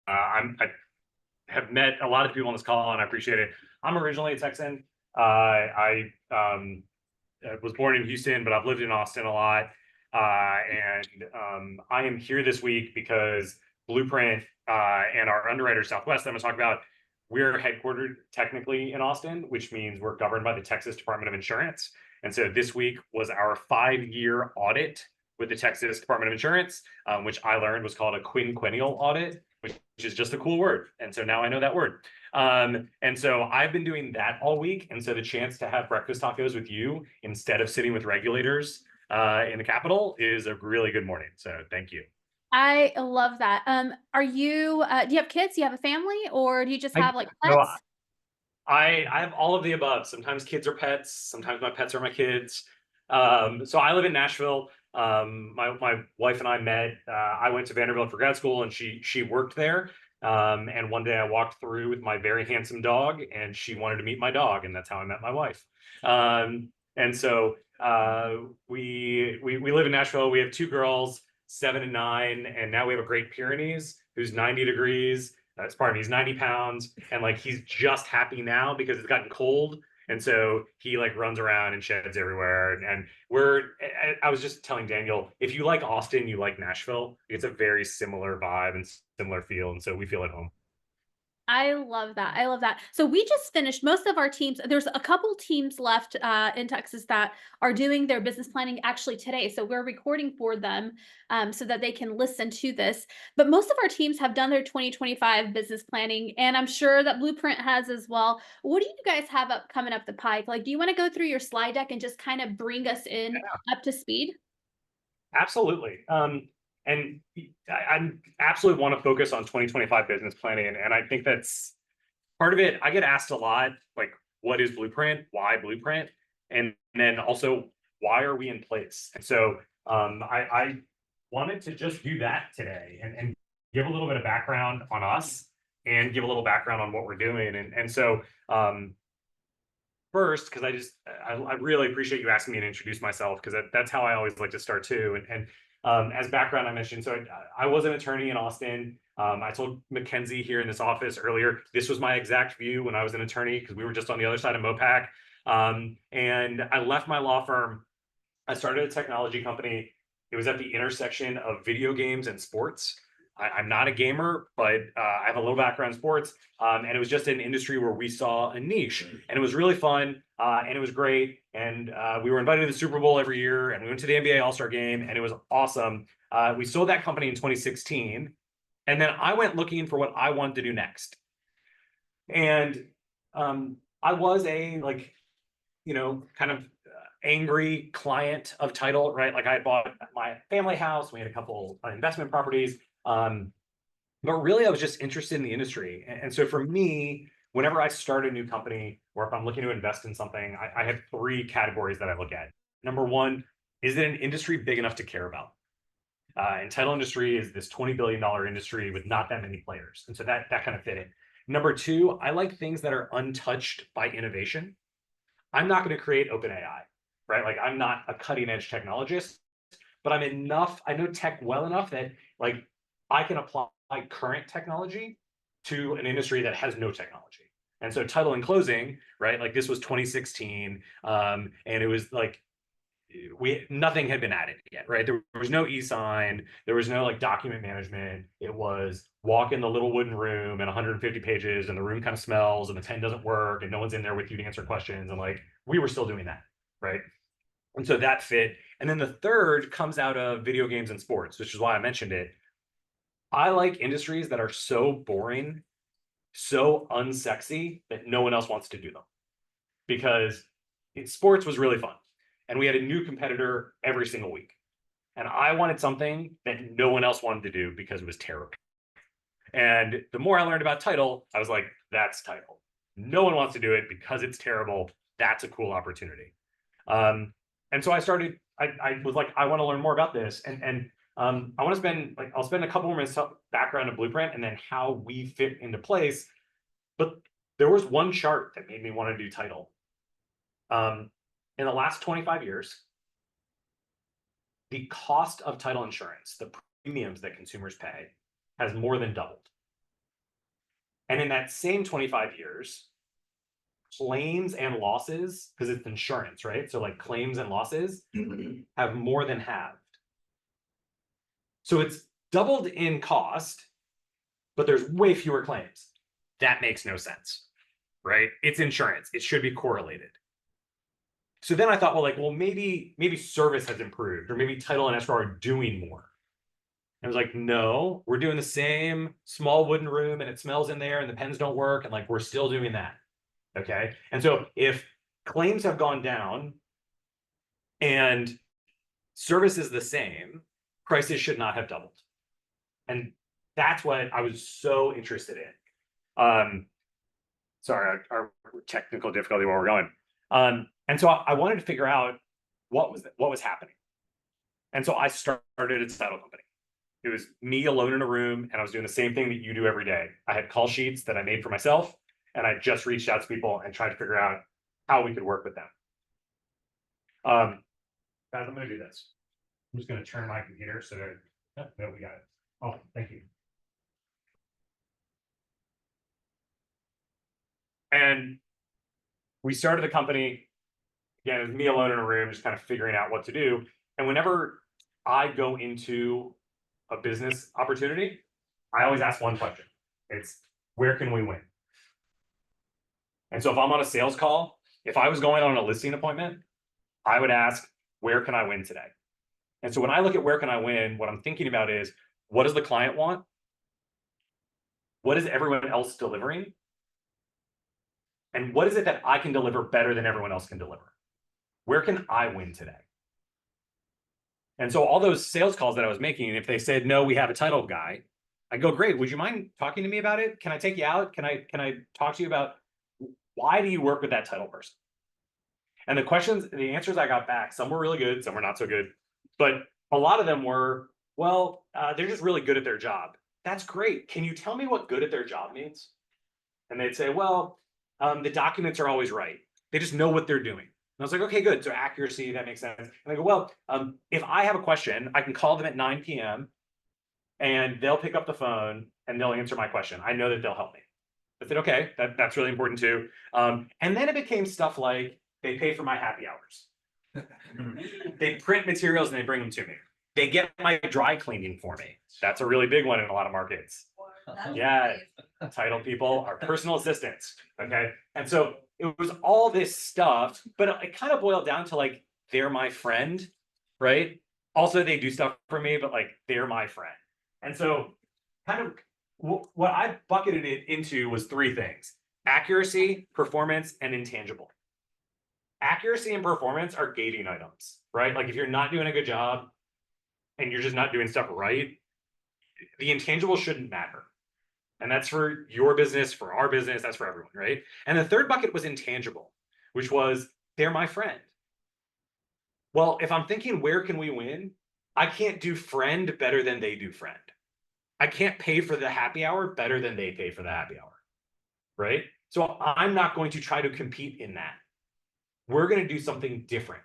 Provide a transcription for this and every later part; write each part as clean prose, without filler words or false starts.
I have met a lot of people on this call, and I appreciate it. I'm originally a Texan. I was born in Houston, but I've lived in Austin a lot. And I am here this week because Blueprint and our underwriter Southwest that I'm going to talk about, we're headquartered technically in Austin, which means we're governed by the Texas Department of Insurance. And so this week was our 5-year audit with the Texas Department of Insurance, which I learned was called a quinquennial audit, which is just a cool word. And so now I know that word. And so I've been doing that all week. And so the chance to have breakfast tacos with you instead of sitting with regulators in the Capitol is a really good morning. So thank you. I love that. Are you, do you have kids? Do you have a family, or do you just I have like no, pets? I have all of the above. Sometimes kids are pets. Sometimes my pets are my kids. So I live in Nashville. My wife and I met. I went to Vanderbilt for grad school, and she worked there. And one day I walked through with my very handsome dog, and she wanted to meet my dog, and that's how I met my wife. And so we live in Nashville. We have two girls, 7 and 9, and now we have a Great Pyrenees who's 90 degrees. Pardon me, he's 90 pounds, and like he's just happy now because it's gotten cold. And so he like runs around and sheds everywhere. And I was just telling Daniel, if you like Austin, you like Nashville. It's a very similar vibe and similar feel. And so we feel at home. I love that. I love that. So we just finished most of our teams. There's a couple teams left in Texas that are doing their business planning actually today. So we're recording for them so that they can listen to this. But most of our teams have done their 2025 business planning, and I'm sure that Blueprint has as well. What do you guys have up coming up the pike? Like, do you want to go through your slide deck and just kind of bring us in up to speed? Absolutely. And I absolutely want to focus on 2025 business planning. And I think that's part of it. I get asked a lot, like, what is Blueprint? Why Blueprint? And then also, why are we in place? And so I wanted to just do that today and give a little bit of background on us and give a little background on what we're doing. And so first, because I really appreciate you asking me to introduce myself, because that's how I always like to start too. And as background, I mentioned, so I was an attorney in Austin. I told Mackenzie here in this office earlier, this was my exact view when I was an attorney, because we were just on the other side of MOPAC. And I left my law firm. I started a technology company. It was at the intersection of video games and sports. I'm not a gamer, but I have a little background in sports. And it was just an industry where we saw a niche, and it was really fun, and it was great. And we were invited to the Super Bowl every year, and we went to the NBA All-Star game, and it was awesome. We sold that company in 2016, and then I went looking for what I wanted to do next. And I was a kind of angry client of title, right? Like I had bought my family house, we had a couple investment properties, but really I was just interested in the industry. And so for me, whenever I start a new company or if I'm looking to invest in something, I have three categories that I look at. Number one, is it an industry big enough to care about? And title industry is this $20 billion industry with not that many players. And so that kind of fit in. Number two, I like things that are untouched by innovation. I'm not going to create OpenAI, right? Like I'm not a cutting edge technologist, but I know tech well enough that like I can apply current technology to an industry that has no technology. And so title and closing, right? Like this was 2016. And it was like nothing had been added yet, right? There was no e-sign, there was no like document management. It was walk in the little wooden room and 150 pages, and the room kind of smells, and the pen doesn't work, and no one's in there with you to answer questions. And like we were still doing that, right? And so that fit. And then the third comes out of video games and sports, which is why I mentioned it. I like industries that are so boring, so unsexy that no one else wants to do them, because sports was really fun. And we had a new competitor every single week. And I wanted something that no one else wanted to do because it was terrible. And the more I learned about title, I was like, that's title. No one wants to do it because it's terrible. That's a cool opportunity. And so I was like, I want to learn more about this. And I want to I'll spend a couple more minutes background of Blueprint and then how we fit into place. But there was one chart that made me want to do title. In the last 25 years, the cost of title insurance, the premiums that consumers pay, has more than doubled. And in that same 25 years, claims and losses, because it's insurance, right? So like claims and losses have more than halved. So it's doubled in cost, but there's way fewer claims. That makes no sense, right? It's insurance. It should be correlated. So then I thought, well, maybe service has improved, or maybe title and escrow are doing more. I was like, no, we're doing the same small wooden room and it smells in there and the pens don't work. And like, we're still doing that. Okay. And so if claims have gone down and service is the same, prices should not have doubled. And that's what I was so interested in. Sorry, our technical difficulty where we're going. And so I wanted to figure out what was happening. And so I started a title company. It was me alone in a room, and I was doing the same thing that you do every day. I had call sheets that I made for myself, and I just reached out to people and tried to figure out how we could work with them. Guys, I'm going to do this. I'm just going to turn my computer so that no, we got it. Oh, thank you. And we started the company. Again, it was me alone in a room, just kind of figuring out what to do. And whenever I go into a business opportunity, I always ask one question. It's, where can we win? And so if I'm on a sales call, if I was going on a listing appointment, I would ask, where can I win today? And so when I look at where can I win, what I'm thinking about is, what does the client want? What is everyone else delivering? And what is it that I can deliver better than everyone else can deliver? Where can I win today? And so all those sales calls that I was making, if they said, no, we have a title guy, I go, great. Would you mind talking to me about it? Can I take you out? Can I talk to you about why do you work with that title person? And the answers I got back, some were really good, some were not so good. But a lot of them were, well, they're just really good at their job. That's great. Can you tell me what good at their job means? And they'd say, well, the documents are always right. They just know what they're doing. And I was like, okay, good. So accuracy, that makes sense. And I go, well, if I have a question, I can call them at 9 p.m. and they'll pick up the phone and they'll answer my question. I know that they'll help me. I said, okay, that's really important too. And then it became stuff like they pay for my happy hours. They print materials and they bring them to me. They get my dry cleaning for me. That's a really big one in a lot of markets. Yeah, title people are personal assistants. Okay. And so it was all this stuff, but it kind of boiled down to like, they're my friend, right? Also, they do stuff for me, but like, they're my friend. And so kind of what I bucketed it into was three things: accuracy, performance, and intangible. Accuracy and performance are gating items, right? Like if you're not doing a good job and you're just not doing stuff right, the intangible shouldn't matter. And that's for your business, for our business, that's for everyone, right? And the third bucket was intangible, which was, they're my friend. Well, if I'm thinking, where can we win? I can't do friend better than they do friend. I can't pay for the happy hour better than they pay for the happy hour, right? So I'm not going to try to compete in that. We're going to do something different.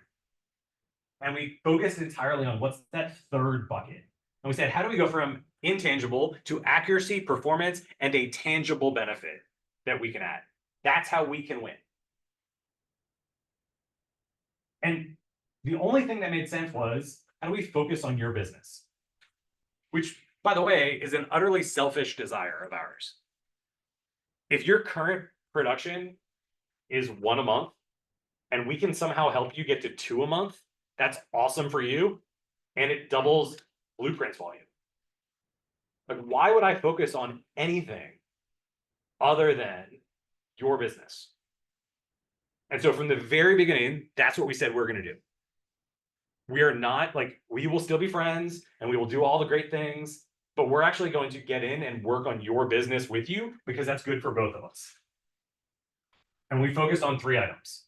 And we focused entirely on what's that third bucket. And we said, how do we go from intangible to accuracy, performance, and a tangible benefit that we can add? That's how we can win. And the only thing that made sense was, how do we focus on your business? Which, by the way, is an utterly selfish desire of ours. If your current production is 1 a month, and we can somehow help you get to 2 a month, that's awesome for you. And it doubles Blueprint's volume. Like, why would I focus on anything other than your business? And so from the very beginning, that's what we said we're going to do. We are not like, we will still be friends and we will do all the great things, but we're actually going to get in and work on your business with you because that's good for both of us. And we focused on 3 items: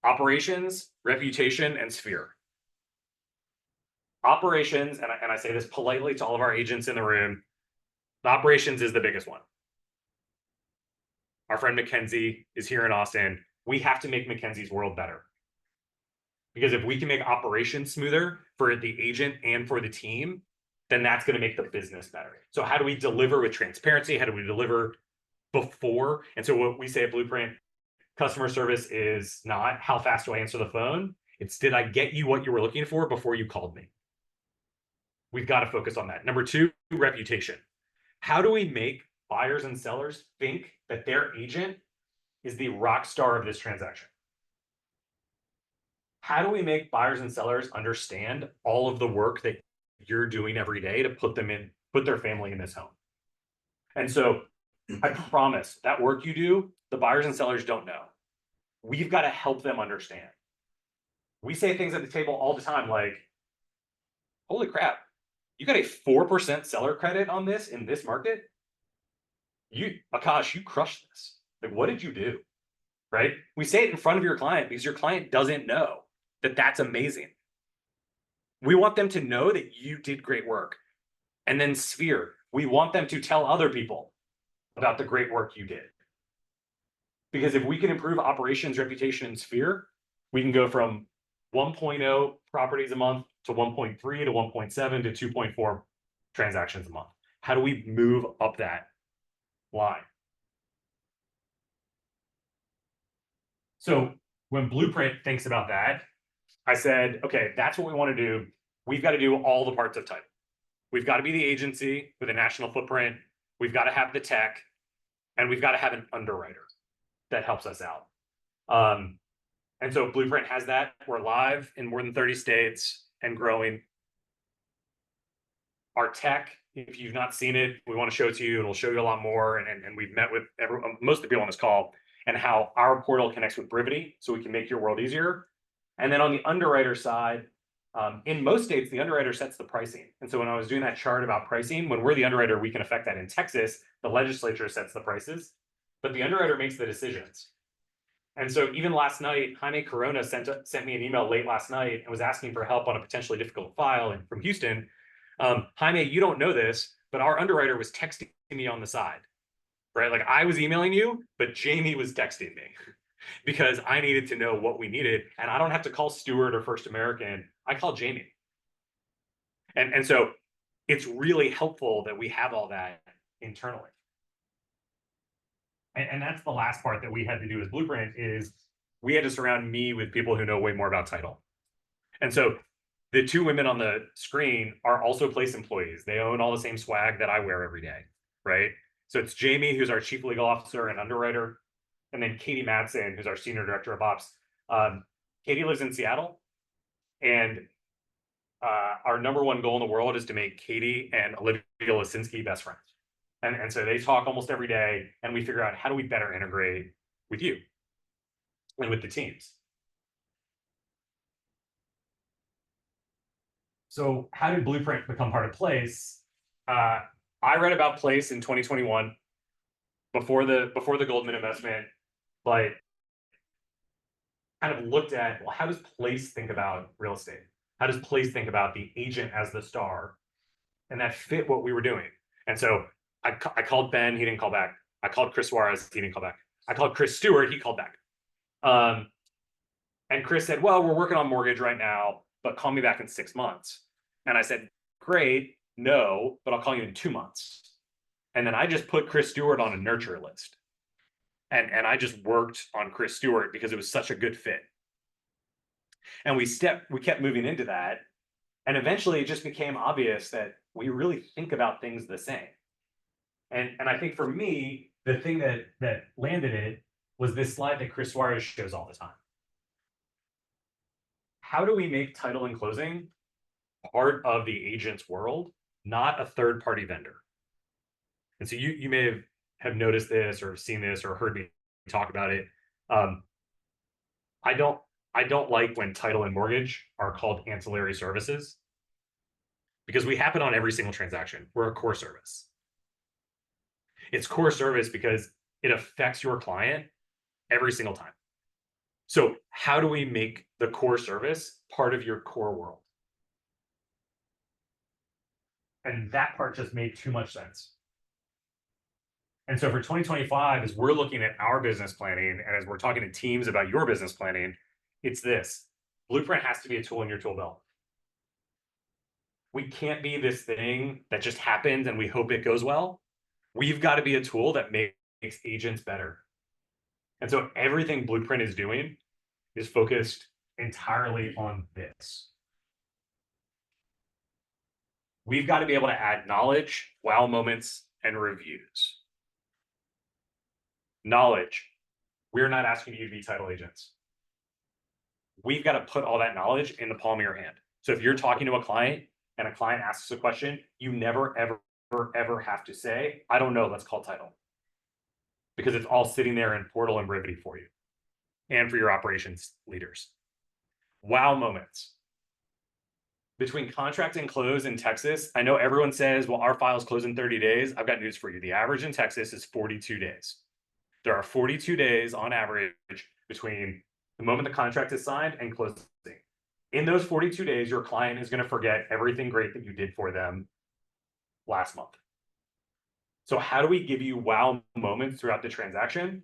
operations, reputation, and sphere. Operations, and I say this politely to all of our agents in the room, the operations is the biggest one. Our friend Mackenzie is here in Austin. We have to make Mackenzie's world better. Because if we can make operations smoother for the agent and for the team, then that's going to make the business better. So how do we deliver with transparency? How do we deliver before. And so what we say at Blueprint, customer service is not how fast do I answer the phone? It's did I get you what you were looking for before you called me? We've got to focus on that. Number two, reputation. How do we make buyers and sellers think that their agent is the rock star of this transaction? How do we make buyers and sellers understand all of the work that you're doing every day to put their family in this home? And so I promise that work you do, the buyers and sellers don't know. We've got to help them understand. We say things at the table all the time like, holy crap, you got a 4% seller credit on this in this market? Akash, you crushed this. Like, what did you do? Right? We say it in front of your client because your client doesn't know that that's amazing. We want them to know that you did great work. And then Sphere, we want them to tell other people about the great work you did. Because if we can improve operations, reputation, and Sphere, we can go from 1.0 properties a month to 1.3 to 1.7 to 2.4 transactions a month. How do we move up that line? So when Blueprint thinks about that, I said, okay, that's what we want to do. We've got to do all the parts of title. We've got to be the agency with a national footprint. We've got to have the tech, and we've got to have an underwriter that helps us out. And so Blueprint has that. We're live in more than 30 states and growing. Our tech, if you've not seen it, we want to show it to you, and we'll show you a lot more. And we've met with most of the people on this call, and how our portal connects with Brivity, so we can make your world easier. And then on the underwriter side, in most states, the underwriter sets the pricing. And so when I was doing that chart about pricing, when we're the underwriter, we can affect that. In Texas, the legislature sets the prices, but the underwriter makes the decisions. And so even last night, Jaime Corona sent me an email late last night and was asking for help on a potentially difficult file and from Houston. Jaime, you don't know this, but our underwriter was texting me on the side, right? Like I was emailing you, but Jamie was texting me because I needed to know what we needed. And I don't have to call Stewart or First American. I call Jamie. And so it's really helpful that we have all that internally. And that's the last part that we had to do as Blueprint is we had to surround me with people who know way more about title. And so the two women on the screen are also Place employees. They own all the same swag that I wear every day, right? So it's Jamie, who's our chief legal officer and underwriter, and then Katie Madsen, who's our senior director of ops. Katie lives in Seattle, and our number one goal in the world is to make Katie and Olivia Lisinski best friends. And so they talk almost every day, and we figure out how do we better integrate with you and with the teams. So how did Blueprint become part of Place? I read about Place in 2021 before the Goldman investment, but kind of looked at, well, how does Place think about real estate? How does Place think about the agent as the star? And that fit what we were doing. And so I called Ben, he didn't call back. I called Chris Suarez, he didn't call back. I called Chris Stewart, he called back. And Chris said, well, we're working on mortgage right now, but call me back in 6 months. And I said, great, no, but I'll call you in 2 months. And then I just put Chris Stewart on a nurture list. And I just worked on Chris Stewart because it was such a good fit. And we kept moving into that. And eventually it just became obvious that we really think about things the same. And I think for me, the thing that landed it was this slide that Chris Suarez shows all the time. How do we make title and closing part of the agent's world, not a third-party vendor? And so you may have noticed this or seen this or heard me talk about it. I don't like when title and mortgage are called ancillary services because we happen on every single transaction. We're a core service. It's core service because it affects your client every single time. So how do we make the core service part of your core world? And that part just made too much sense. And so for 2025, as we're looking at our business planning and as we're talking to teams about your business planning, it's this. Blueprint has to be a tool in your tool belt. We can't be this thing that just happens and we hope it goes well. We've got to be a tool that makes makes agents better. And so everything Blueprint is doing is focused entirely on this. We've got to be able to add knowledge, wow moments, and reviews. Knowledge. We're not asking you to be title agents. We've got to put all that knowledge in the palm of your hand. So if you're talking to a client and a client asks a question, you never, ever have to say, I don't know, let's call title. Because it's all sitting there in Portal and Brivity for you and for your operations leaders. Wow moments. Between contract and close in Texas, I know everyone says, well, our files close in 30 days. I've got news for you. The average in Texas is 42 days. There are 42 days on average between the moment the contract is signed and closing. In those 42 days, your client is going to forget everything great that you did for them last month. So how do we give you wow moments throughout the transaction?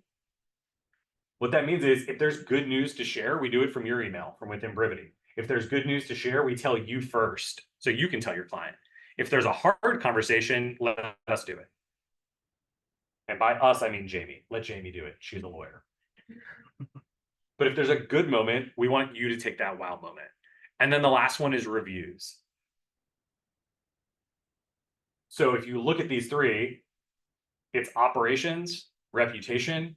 What that means is if there's good news to share, we do it from your email from within Brivity. If there's good news to share, we tell you first so you can tell your client. If there's a hard conversation, let us do it. And by us, I mean Jamie. Let Jamie do it. She's a lawyer. But if there's a good moment, we want you to take that wow moment. And then the last one is reviews. So if you look at these three, it's operations, reputation,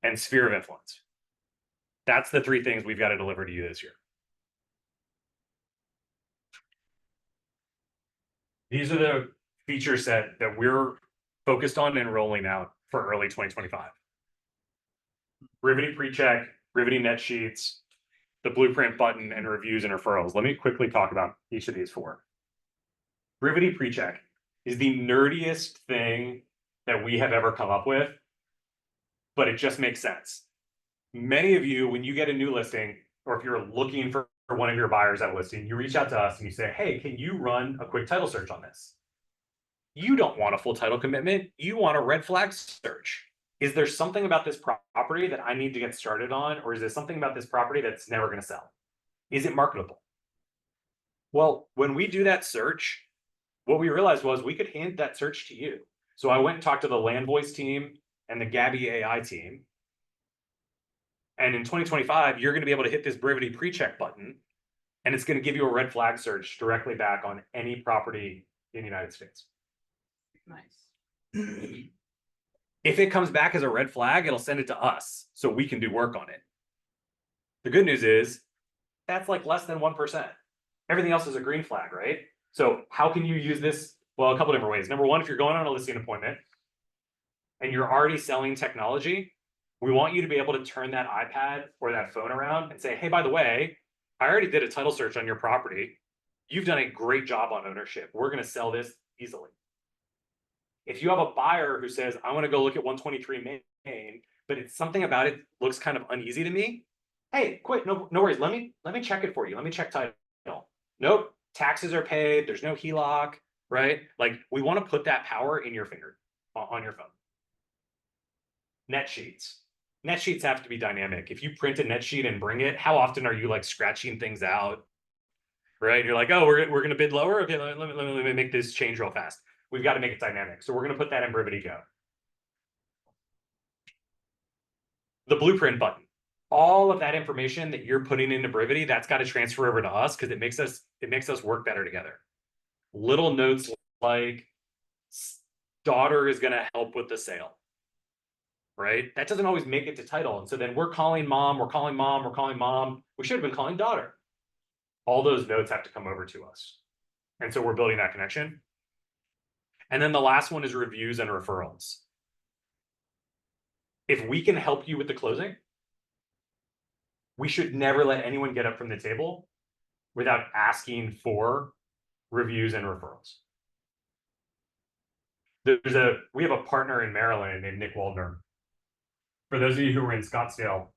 and sphere of influence. That's the three things we've got to deliver to you this year. These are the feature set that we're focused on and rolling out for early 2025. Brivity pre-check, Brivity net sheets, the Blueprint button, and reviews and referrals. Let me quickly talk about each of these four. Brivity pre-check is the nerdiest thing that we have ever come up with, but it just makes sense. Many of you, when you get a new listing, or if you're looking for one of your buyers at a listing, you reach out to us and you say, hey, can you run a quick title search on this? You don't want a full title commitment. You want a red flag search. Is there something about this property that I need to get started on? Or is there something about this property that's never going to sell? Is it marketable? Well, when we do that search, what we realized was we could hand that search to you. So I went and talked to the Land Voice team and the Gabby AI team. And in 2025, you're going to be able to hit this Brivity pre-check button, and it's going to give you a red flag search directly back on any property in the United States. Nice. If it comes back as a red flag, it'll send it to us so we can do work on it. The good news is that's like less than 1%. Everything else is a green flag, right? So how can you use this? Well, a couple different ways. Number one, if you're going on a listing appointment and you're already selling technology, we want you to be able to turn that iPad or that phone around and say, hey, by the way, I already did a title search on your property. You've done a great job on ownership. We're going to sell this easily. If you have a buyer who says, I want to go look at 123 Main, but it's something about it looks kind of uneasy to me. Hey, quick, no worries. Let me check it for you. Let me check title. Nope, taxes are paid. There's no HELOC, right? Like we want to put that power in your finger on your phone. Net sheets. Net sheets have to be dynamic. If you print a net sheet and bring it, how often are you like scratching things out, right? You're like, oh, we're going to bid lower. Okay, let me make this change real fast. We've got to make it dynamic. So we're going to put that in Brivity Go. The Blueprint button. All of that information that you're putting into Brivity, that's got to transfer over to us because it makes us work better together. Little notes like daughter is going to help with the sale. Right? That doesn't always make it to title. And so then we're calling mom, we're calling mom, we're calling mom. We should have been calling daughter. All those notes have to come over to us. And so we're building that connection. And then the last one is reviews and referrals. If we can help you with the closing, we should never let anyone get up from the table without asking for reviews and referrals. We have a partner in Maryland named Nick Waldner. For those of you who were in Scottsdale,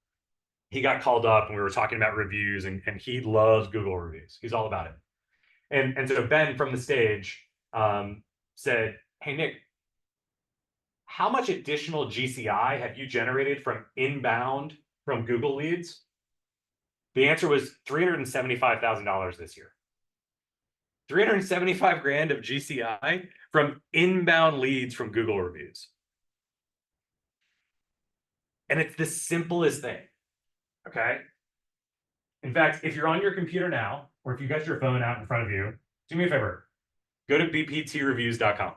he got called up and we were talking about reviews and he loves Google reviews. He's all about it. And so Ben from the stage said, hey, Nick, how much additional GCI have you generated from inbound from Google leads? The answer was $375,000 this year. 375 grand of GCI from inbound leads from Google reviews. And it's the simplest thing. Okay. In fact, if you're on your computer now, or if you got your phone out in front of you, do me a favor, go to bptreviews.com.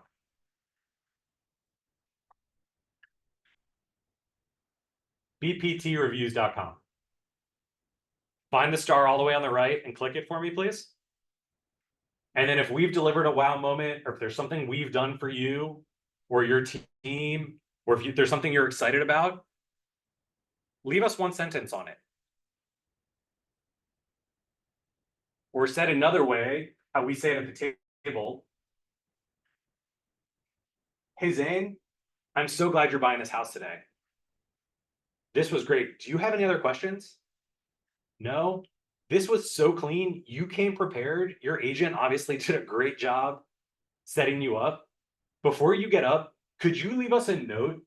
bptreviews.com. Find the star all the way on the right and click it for me, please. And then if we've delivered a wow moment, or if there's something we've done for you or your team, or if there's something you're excited about, leave us one sentence on it. Or said another way, how we say it at the table, hey Zane, I'm so glad you're buying this house today. This was great. Do you have any other questions? No? This was so clean. You came prepared. Your agent obviously did a great job setting you up. Before you get up, could you leave us a note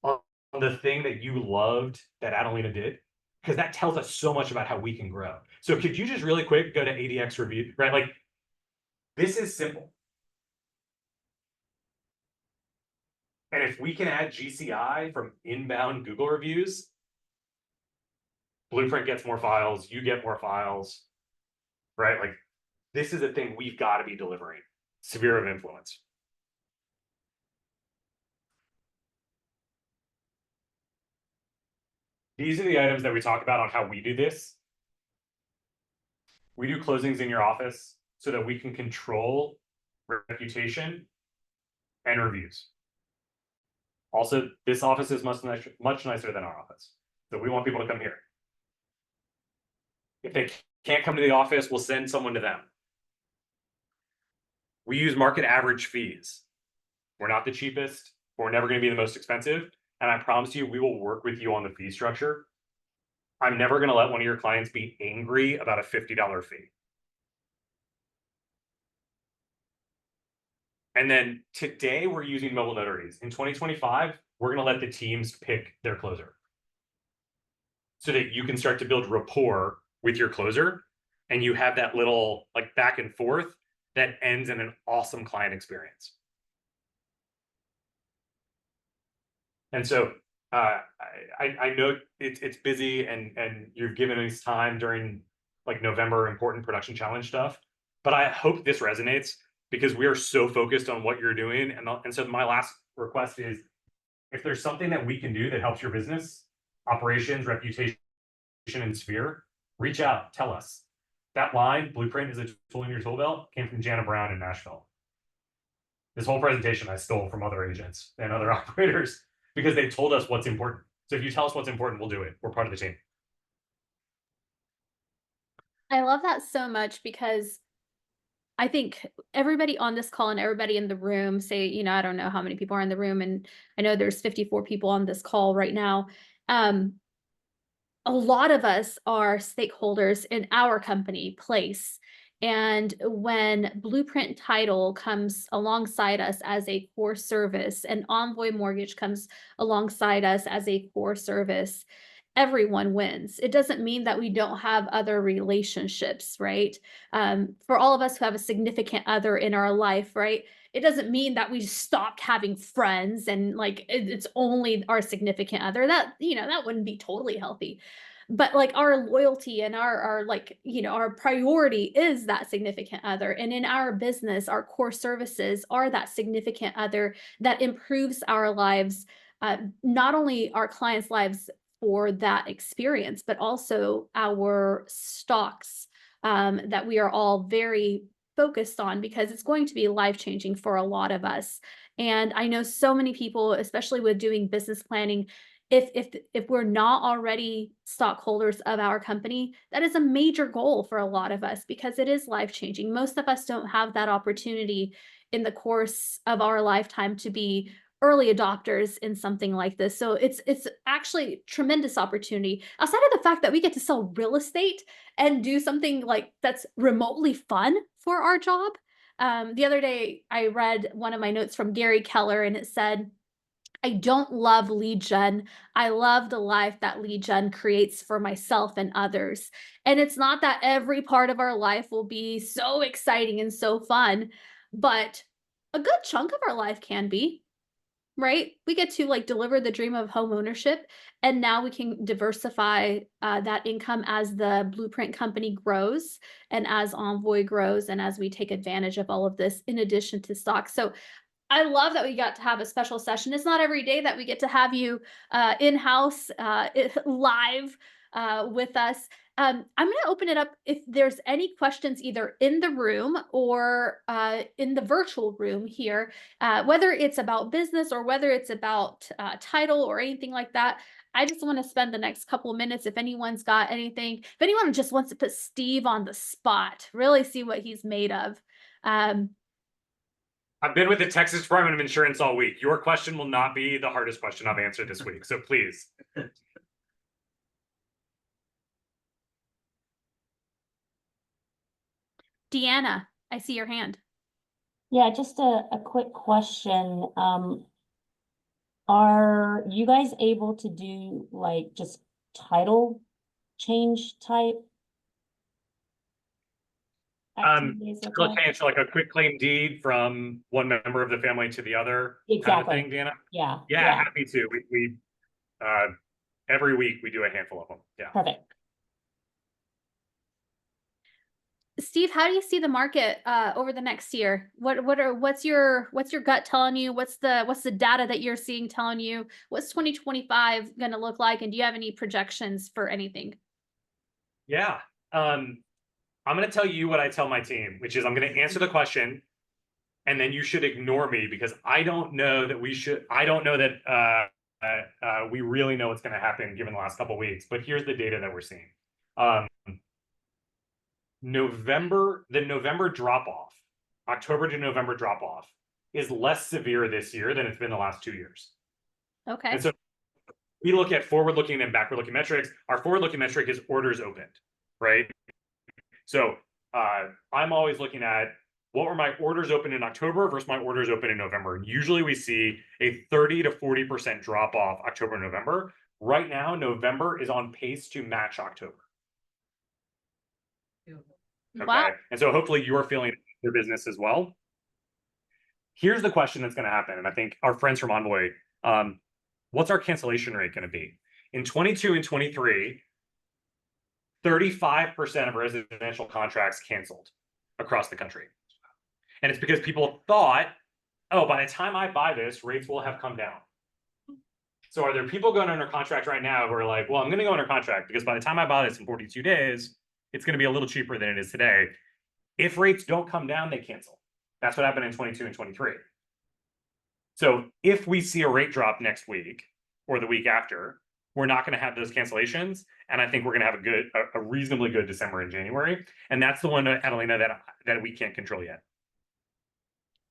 on the thing that you loved that Adelina did? Because that tells us so much about how we can grow. So could you just really quick go to ADX review, right? Like, this is simple. And if we can add GCI from inbound Google reviews, Blueprint gets more files, you get more files, right? Like, this is a thing we've got to be delivering. Sphere of influence. These are the items that we talk about on how we do this. We do closings in your office so that we can control reputation and reviews. Also, this office is much nicer than our office. So we want people to come here. If they can't come to the office, we'll send someone to them. We use market average fees. We're not the cheapest, but we're never going to be the most expensive. And I promise you, we will work with you on the fee structure. I'm never going to let one of your clients be angry about a $50 fee. And then today we're using mobile notaries. In 2025, we're going to let the teams pick their closer so that you can start to build rapport with your closer and you have that little like back and forth that ends in an awesome client experience. And so I know it's busy and you've given us time during like November important production challenge stuff, but I hope this resonates because we are so focused on what you're doing. And so my last request is if there's something that we can do that helps your business, operations, reputation, and sphere, reach out, tell us. That line, Blueprint is a tool in your tool belt, came from Jana Brown in Nashville. This whole presentation I stole from other agents and other operators because they told us what's important. So if you tell us what's important, we'll do it. We're part of the team. I love that so much because I think everybody on this call and everybody in the room say, I don't know how many people are in the room, and I know there's 54 people on this call right now. A lot of us are stakeholders in our company place. And when Blueprint Title comes alongside us as a core service and Envoy Mortgage comes alongside us as a core service, everyone wins. It doesn't mean that we don't have other relationships, right? For all of us who have a significant other in our life, right? It doesn't mean that we stopped having friends and like it's only our significant other. That wouldn't be totally healthy. But like our loyalty and our like, our priority is that significant other. And in our business, our core services are that significant other that improves our lives, not only our clients' lives for that experience, but also our stocks that we are all very focused on because it's going to be life changing for a lot of us. And I know so many people, especially with doing business planning, if we're not already stockholders of our company, that is a major goal for a lot of us because it is life changing. Most of us don't have that opportunity in the course of our lifetime to be early adopters in something like this. So it's actually tremendous opportunity. Outside of the fact that we get to sell real estate and do something like that's remotely fun for our job. The other day I read one of my notes from Gary Keller and it said, I don't love lead gen. I love the life that lead gen creates for myself and others. And it's not that every part of our life will be so exciting and so fun, but a good chunk of our life can be. right? We get to like deliver the dream of home ownership, and now we can diversify that income as the Blueprint company grows, and as Envoy grows, and as we take advantage of all of this in addition to stock. So I love that we got to have a special session. It's not every day that we get to have you in-house live with us. I'm going to open it up if there's any questions either in the room or in the virtual room here, whether it's about business or whether it's about title or anything like that. I just want to spend the next couple of minutes if anyone's got anything, if anyone just wants to put Steve on the spot, really see what he's made of. Um, I've been with the Texas Department of Insurance all week. Your question will not be the hardest question I've answered this week. So please. Deanna, I see your hand. Yeah, just a quick question. Are you guys able to do like just title change type activities with Title that? change, like a quick claim deed from one member of the family to the other kind of Exactly. thing, Dana? Yeah, Yeah, yeah, happy to. We every week we do a handful of them. Yeah. perfect. Steve, how do you see the market over the next year? What's your gut telling you? What's the data that you're seeing telling you? What's 2025 going to look like? And do you have any projections for anything? Yeah. I'm going to tell you what I tell my team, which is I'm going to answer the question, and then you should ignore me because I don't know that we should. I don't know that we really know what's going to happen given the last couple of weeks. But here's the data that we're seeing. The November drop off, October to November drop off, is less severe this year than it's been the last 2 years. Okay. And so we look at forward-looking and backward-looking metrics. Our forward-looking metric is orders opened, right? So I'm always looking at what were my orders open in October versus my orders open in November. And usually we see a 30 to 40% drop off October, November. Right now, November is on pace to match October. Okay. Wow. And so hopefully you're feeling your business as well. Here's the question that's going to happen. And I think our friends from Envoy, what's our cancellation rate going to be? In 22 and 23, 35% of residential contracts canceled across the country. And it's because people thought, oh, by the time I buy this, rates will have come down. So are there people going under contract right now who are like, well, I'm going to go under contract because by the time I buy this in 42 days, it's going to be a little cheaper than it is today. If rates don't come down, they cancel. That's what happened in 22 and 23. So if we see a rate drop next week or the week after, we're not going to have those cancellations. And I think we're going to have a reasonably good December and January. And that's the one, Adelina, that we can't control yet.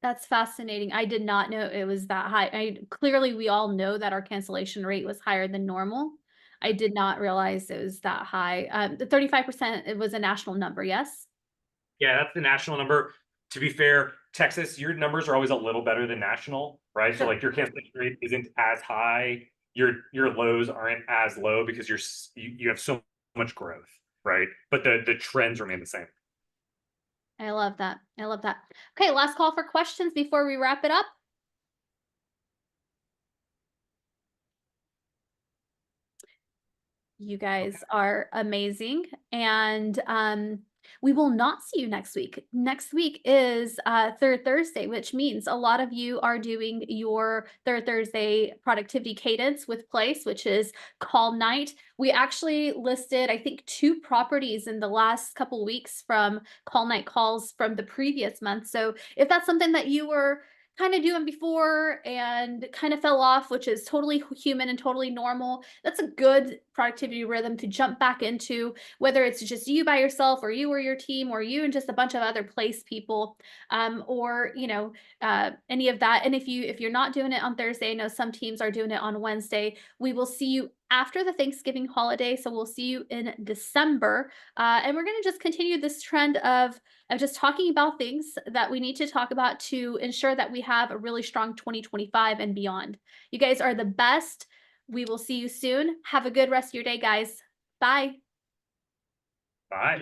That's fascinating. I did not know it was that high. Clearly, we all know that our cancellation rate was higher than normal. I did not realize it was that high. The 35%, it was a national number, yes? Yeah, that's the national number. To be fair, Texas, your numbers are always a little better than national, right? So Sure. like your cancellation rate isn't as high. Your lows aren't as low because you have so much growth, right? But the trends remain the same. I love that. I love that. Okay, last call for questions before we wrap it up. You guys are amazing. And we will not see you next week. Next week is Third Thursday, which means a lot of you are doing your Third Thursday productivity cadence with Place, which is call night. We actually listed, I think, 2 properties in the last couple weeks from call night calls from the previous month. So if that's something that you were kind of doing before and kind of fell off, which is totally human and totally normal, that's a good productivity rhythm to jump back into, whether it's just you by yourself or you or your team or you and just a bunch of other Place people, or any of that. And if you're not doing it on Thursday, I know some teams are doing it on Wednesday. We will see you after the Thanksgiving holiday, so we'll see you in December, and we're going to just continue this trend of just talking about things that we need to talk about to ensure that we have a really strong 2025 and beyond. You guys are the best. We will see you soon. Have a good rest of your day, guys. Bye. Bye.